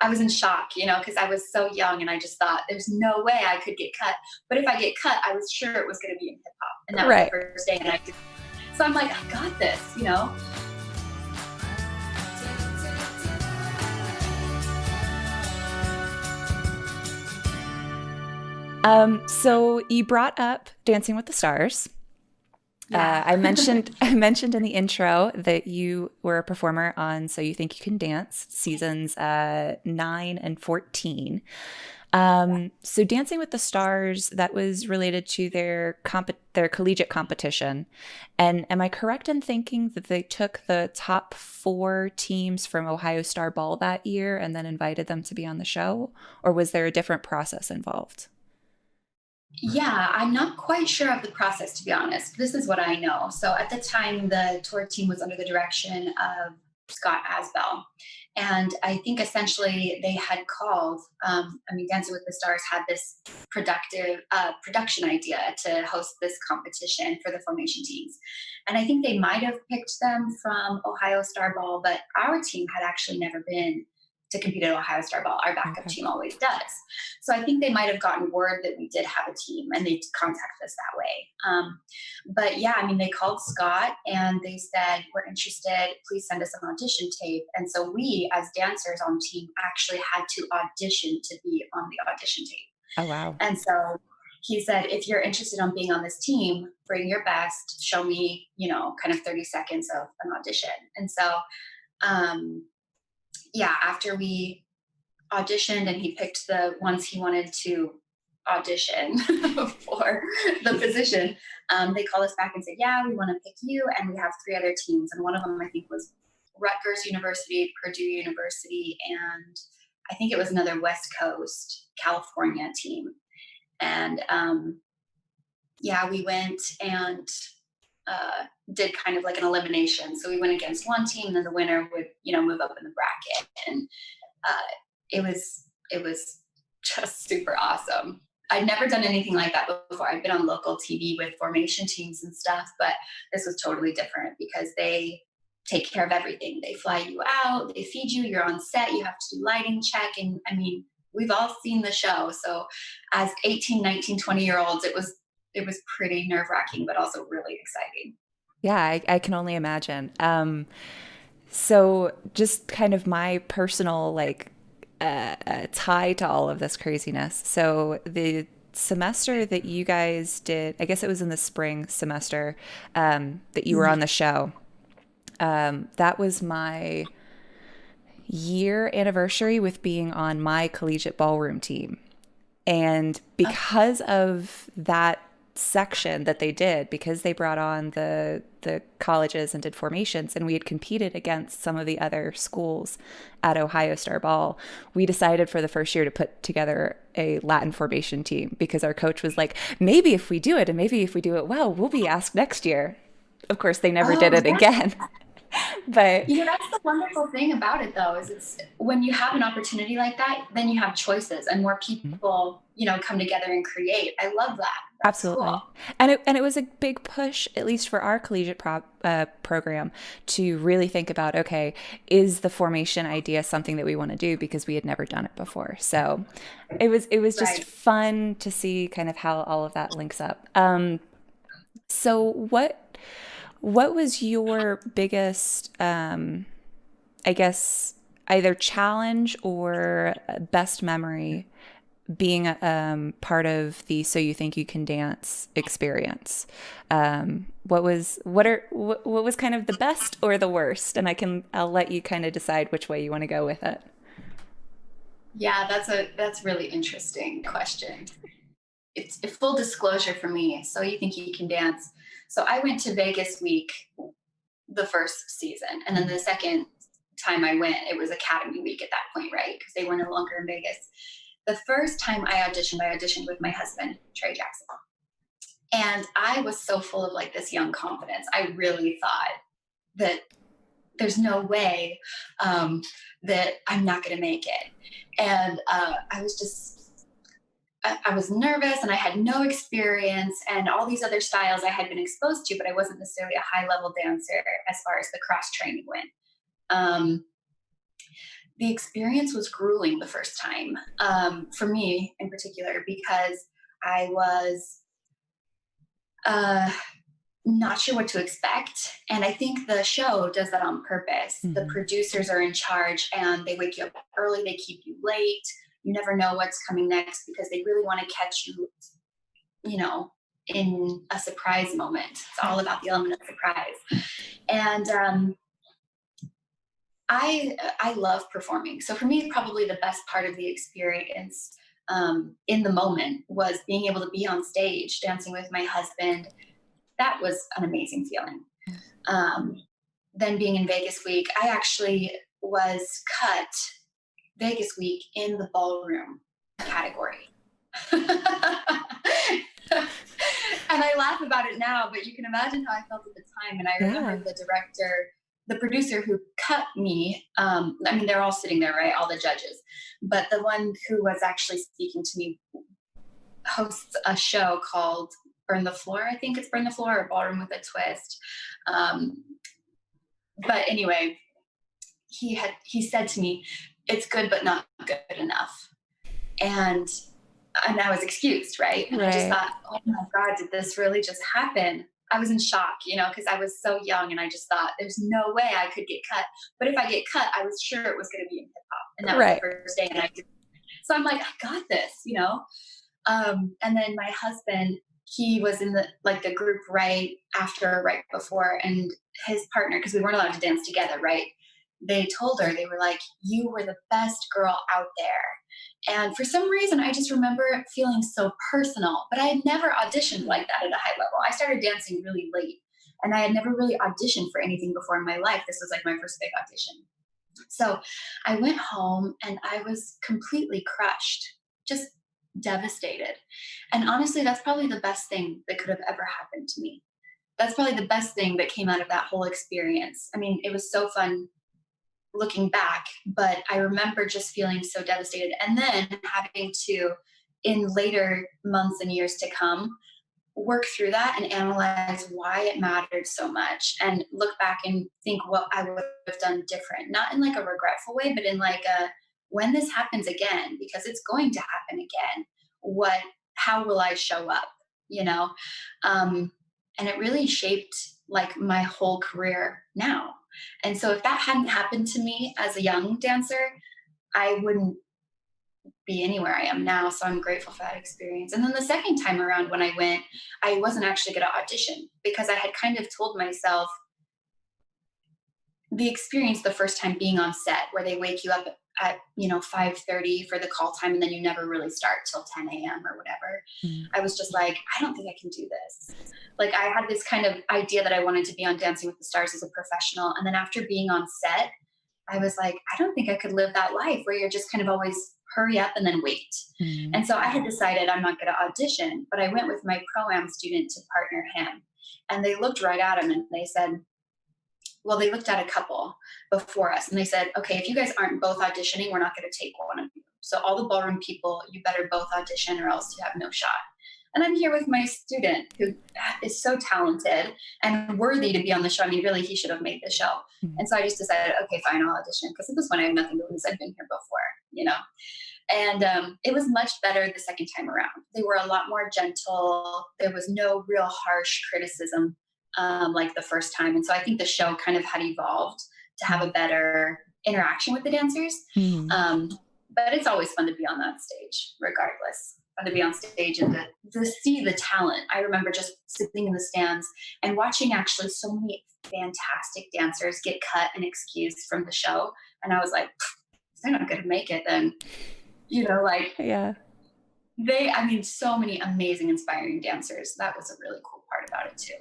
I was in shock, because I was so young and I just thought there's no way I could get cut. But if I get cut, I was sure it was going to be in hip hop. And that was the Right. first day. And so I'm like, I got this. So you brought up Dancing with the Stars. Yeah. I mentioned in the intro that you were a performer on So You Think You Can Dance seasons 9 and 14. So Dancing with the Stars, that was related to their collegiate competition. And am I correct in thinking that they took the top 4 teams from Ohio Star Ball that year and then invited them to be on the show? Or was there a different process involved? Yeah, I'm not quite sure of the process, to be honest. This is what I know. So at the time, the tour team was under the direction of Scott Asbell. And I think essentially they had called, Dancing with the Stars had this production idea to host this competition for the formation teams. And I think they might have picked them from Ohio Star Ball, but our team had actually never been to compete at Ohio Star Ball. Our backup Okay. team always does. So I think they might have gotten word that we did have a team and they contacted us that way. But yeah, they called Scott and they said, we're interested, please send us an audition tape. And so we, as dancers on team, actually had to audition to be on the audition tape. Oh, wow. And so he said, if you're interested in being on this team, bring your best, show me, kind of 30 seconds of an audition. And so, yeah, after we auditioned and he picked the ones he wanted to audition for the position, they called us back and said, yeah, we want to pick you. And we have 3 other teams. And one of them, I think, was Rutgers University, Purdue University, and I think it was another West Coast California team. And yeah, we went and did kind of like an elimination. So we went against one team, and then the winner would, move up in the bracket. And it was just super awesome. I'd never done anything like that before. I'd been on local TV with formation teams and stuff, but this was totally different because they take care of everything. They fly you out, they feed you, you're on set, you have to do lighting check. And we've all seen the show. So as 18, 19, 20-year-olds, it was pretty nerve-wracking, but also really exciting. Yeah, I can only imagine. So just kind of my personal tie to all of this craziness. So the semester that you guys did, I guess it was in the spring semester, that you were on the show. That was my year anniversary with being on my collegiate ballroom team. And because of that section that they did, because they brought on the colleges and did formations, and we had competed against some of the other schools at Ohio Star Ball, we decided for the first year to put together a Latin formation team because our coach was like, maybe if we do it and maybe if we do it well, we'll be asked next year. Of course, they never did it again. But that's the wonderful thing about it, though, is it's when you have an opportunity like that, then you have choices and more people, come together and create. I love that. That's absolutely. cool. And it was a big push, at least for our collegiate program, to really think about, okay, is the formation idea something that we want to do, because we had never done it before. So it was just Right. fun to see kind of how all of that links up. So what was your biggest, I guess, either challenge or best memory being part of the So You Think You Can Dance experience? What was kind of the best or the worst? And I'll let you kind of decide which way you want to go with it. Yeah, that's a really interesting question. It's a full disclosure for me. So You Think You Can Dance. So I went to Vegas week the first season, and then the second time I went, it was Academy week at that point, right? Because they were no longer in Vegas. The first time I auditioned with my husband, Trey Jackson. And I was so full of like this young confidence. I really thought that there's no way that I'm not going to make it. And I was nervous and I had no experience, and all these other styles I had been exposed to, but I wasn't necessarily a high level dancer as far as the cross training went. the experience was grueling the first time, for me in particular, because I was uh, not sure what to expect. And I think the show does that on purpose. The Hmm. producers are in charge and they wake you up early, they keep you late. You never know what's coming next because they really want to catch you, you know, in a surprise moment. It's all about the element of surprise. And I love performing. So for me, probably the best part of the experience in the moment was being able to be on stage dancing with my husband. That was an amazing feeling. Um, then being in Vegas week, I actually was cut Vegas week in the ballroom category. And I laugh about it now, but you can imagine how I felt at the time. And I remember Yeah. the director, the producer who cut me, I mean, they're all sitting there, right? All the judges. But the one who was actually speaking to me hosts a show called Burn the Floor. I think it's Burn the Floor or Ballroom with a Twist. Um, but anyway, he said to me, "It's good, but not good enough." And I was excused, right? And I just Right. thought, oh my God, did this really just happen? I was in shock, because I was so young and I just thought there's no way I could get cut. But if I get cut, I was sure it was going to be in hip hop. And that was the Right. first day. And so I'm like, I got this. And then my husband, he was in the group right after, right before, and his partner, because we weren't allowed to dance together, right? They told her, they were like, "You were the best girl out there." And for some reason, I just remember it feeling so personal, but I had never auditioned like that at a high level. I started dancing really late, and I had never really auditioned for anything before in my life. This was like my first big audition. So I went home and I was completely crushed, just devastated. And honestly, that's probably the best thing that could have ever happened to me. That's probably the best thing that came out of that whole experience. I mean, it was so fun looking back, but I remember just feeling so devastated. And then having to, in later months and years to come, work through that and analyze why it mattered so much and look back and think what I would have done different, not in like a regretful way, but in like a, when this happens again, because it's going to happen again, what, how will I show up, you know? Um, and it really shaped like my whole career now. And so if that hadn't happened to me as a young dancer, I wouldn't be anywhere I am now. So I'm grateful for that experience. And then the second time around when I went, I wasn't actually going to audition because I had kind of told myself the experience the first time being on set where they wake you up at 5:30 for the call time and then you never really start till 10 a.m. or whatever. Mm. I was just like, I don't think I can do this. Like I had this kind of idea that I wanted to be on Dancing with the Stars as a professional. And then after being on set, I was like, I don't think I could live that life where you're just kind of always hurry up and then wait. Mm. And so I had decided I'm not going to audition, but I went with my pro-am student to partner him. And they looked right at him and they said, well, they looked at a couple before us and they said, okay, if you guys aren't both auditioning, we're not going to take one of you. So all the ballroom people, you better both audition or else you have no shot. And I'm here with my student who is so talented and worthy to be on the show. I mean, really, he should have made the show. Mm. And so I just decided, okay, fine, I'll audition because at this point I have nothing to lose. I've been here before. And it was much better the second time around. They were a lot more gentle. There was no real harsh criticism like the first time. And so I think the show kind of had evolved to have a better interaction with the dancers. Mm. But it's always fun to be on that stage, regardless. Fun to be on stage and to see the talent. I remember just sitting in the stands and watching actually so many fantastic dancers get cut and excused from the show. And I was like, if they're not going to make it, then, like Yeah. so many amazing, inspiring dancers. That was a really cool part about it too.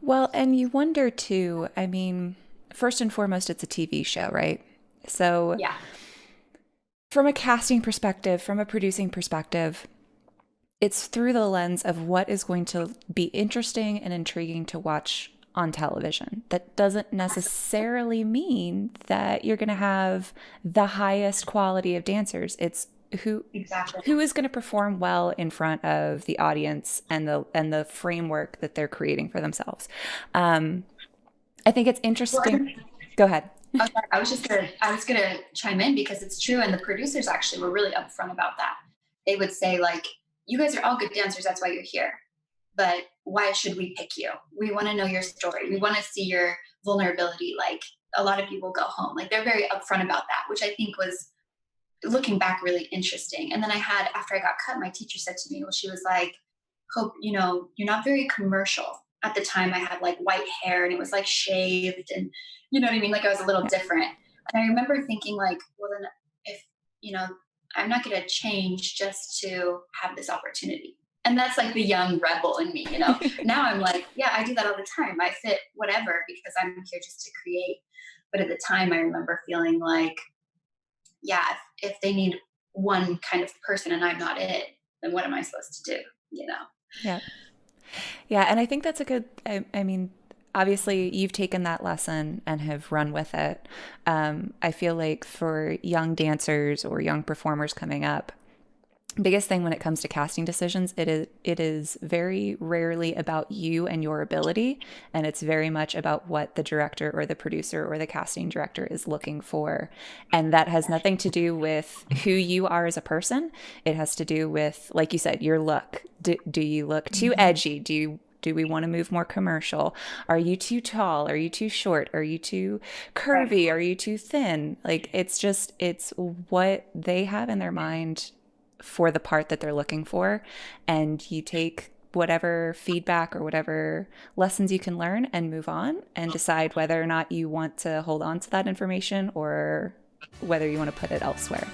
Well, and you wonder too, I mean, first and foremost, it's a TV show, right? So, Yeah. from a casting perspective, from a producing perspective, it's through the lens of what is going to be interesting and intriguing to watch on television. That doesn't necessarily mean that you're going to have the highest quality of dancers. It's Exactly. who is going to perform well in front of the audience and the framework that they're creating for themselves. I think it's interesting. Go ahead. Oh, sorry, I was gonna chime in because it's true, and the producers actually were really upfront about that. They would say like, "You guys are all good dancers, that's why you're here. But why should we pick you? We want to know your story. We want to see your vulnerability. Like a lot of people go home. Like they're very upfront about that, which I think was looking back really interesting. And then I had after I got cut, my teacher said to me, well, she was like, Hope, you know, you're not very commercial. At the time I had like white hair and it was like shaved and you know what I mean? Like I was a little Yeah. different. And I remember thinking like, well then if, you know, I'm not gonna change just to have this opportunity. And that's like the young rebel in me, you know. Now I'm like, yeah, I do that all the time. I fit whatever because I'm here just to create. But at the time I remember feeling like, yeah, if they need one kind of person and I'm not it, then what am I supposed to do? You know? Yeah. Yeah, and I think that's a good, I mean, obviously you've taken that lesson and have run with it. I feel like for young dancers or young performers coming up, biggest thing when it comes to casting decisions, it is very rarely about you and your ability, and it's very much about what the director or the producer or the casting director is looking for. And that has nothing to do with who you are as a person. It has to do with, like you said, your look. Do you look too edgy? Do we want to move more commercial? Are you too tall? Are you too short? Are you too Right. curvy? Are you too thin? Like it's what they have in their mind for the part that they're looking for, and you take whatever feedback or whatever lessons you can learn and move on and decide whether or not you want to hold on to that information or whether you want to put it elsewhere.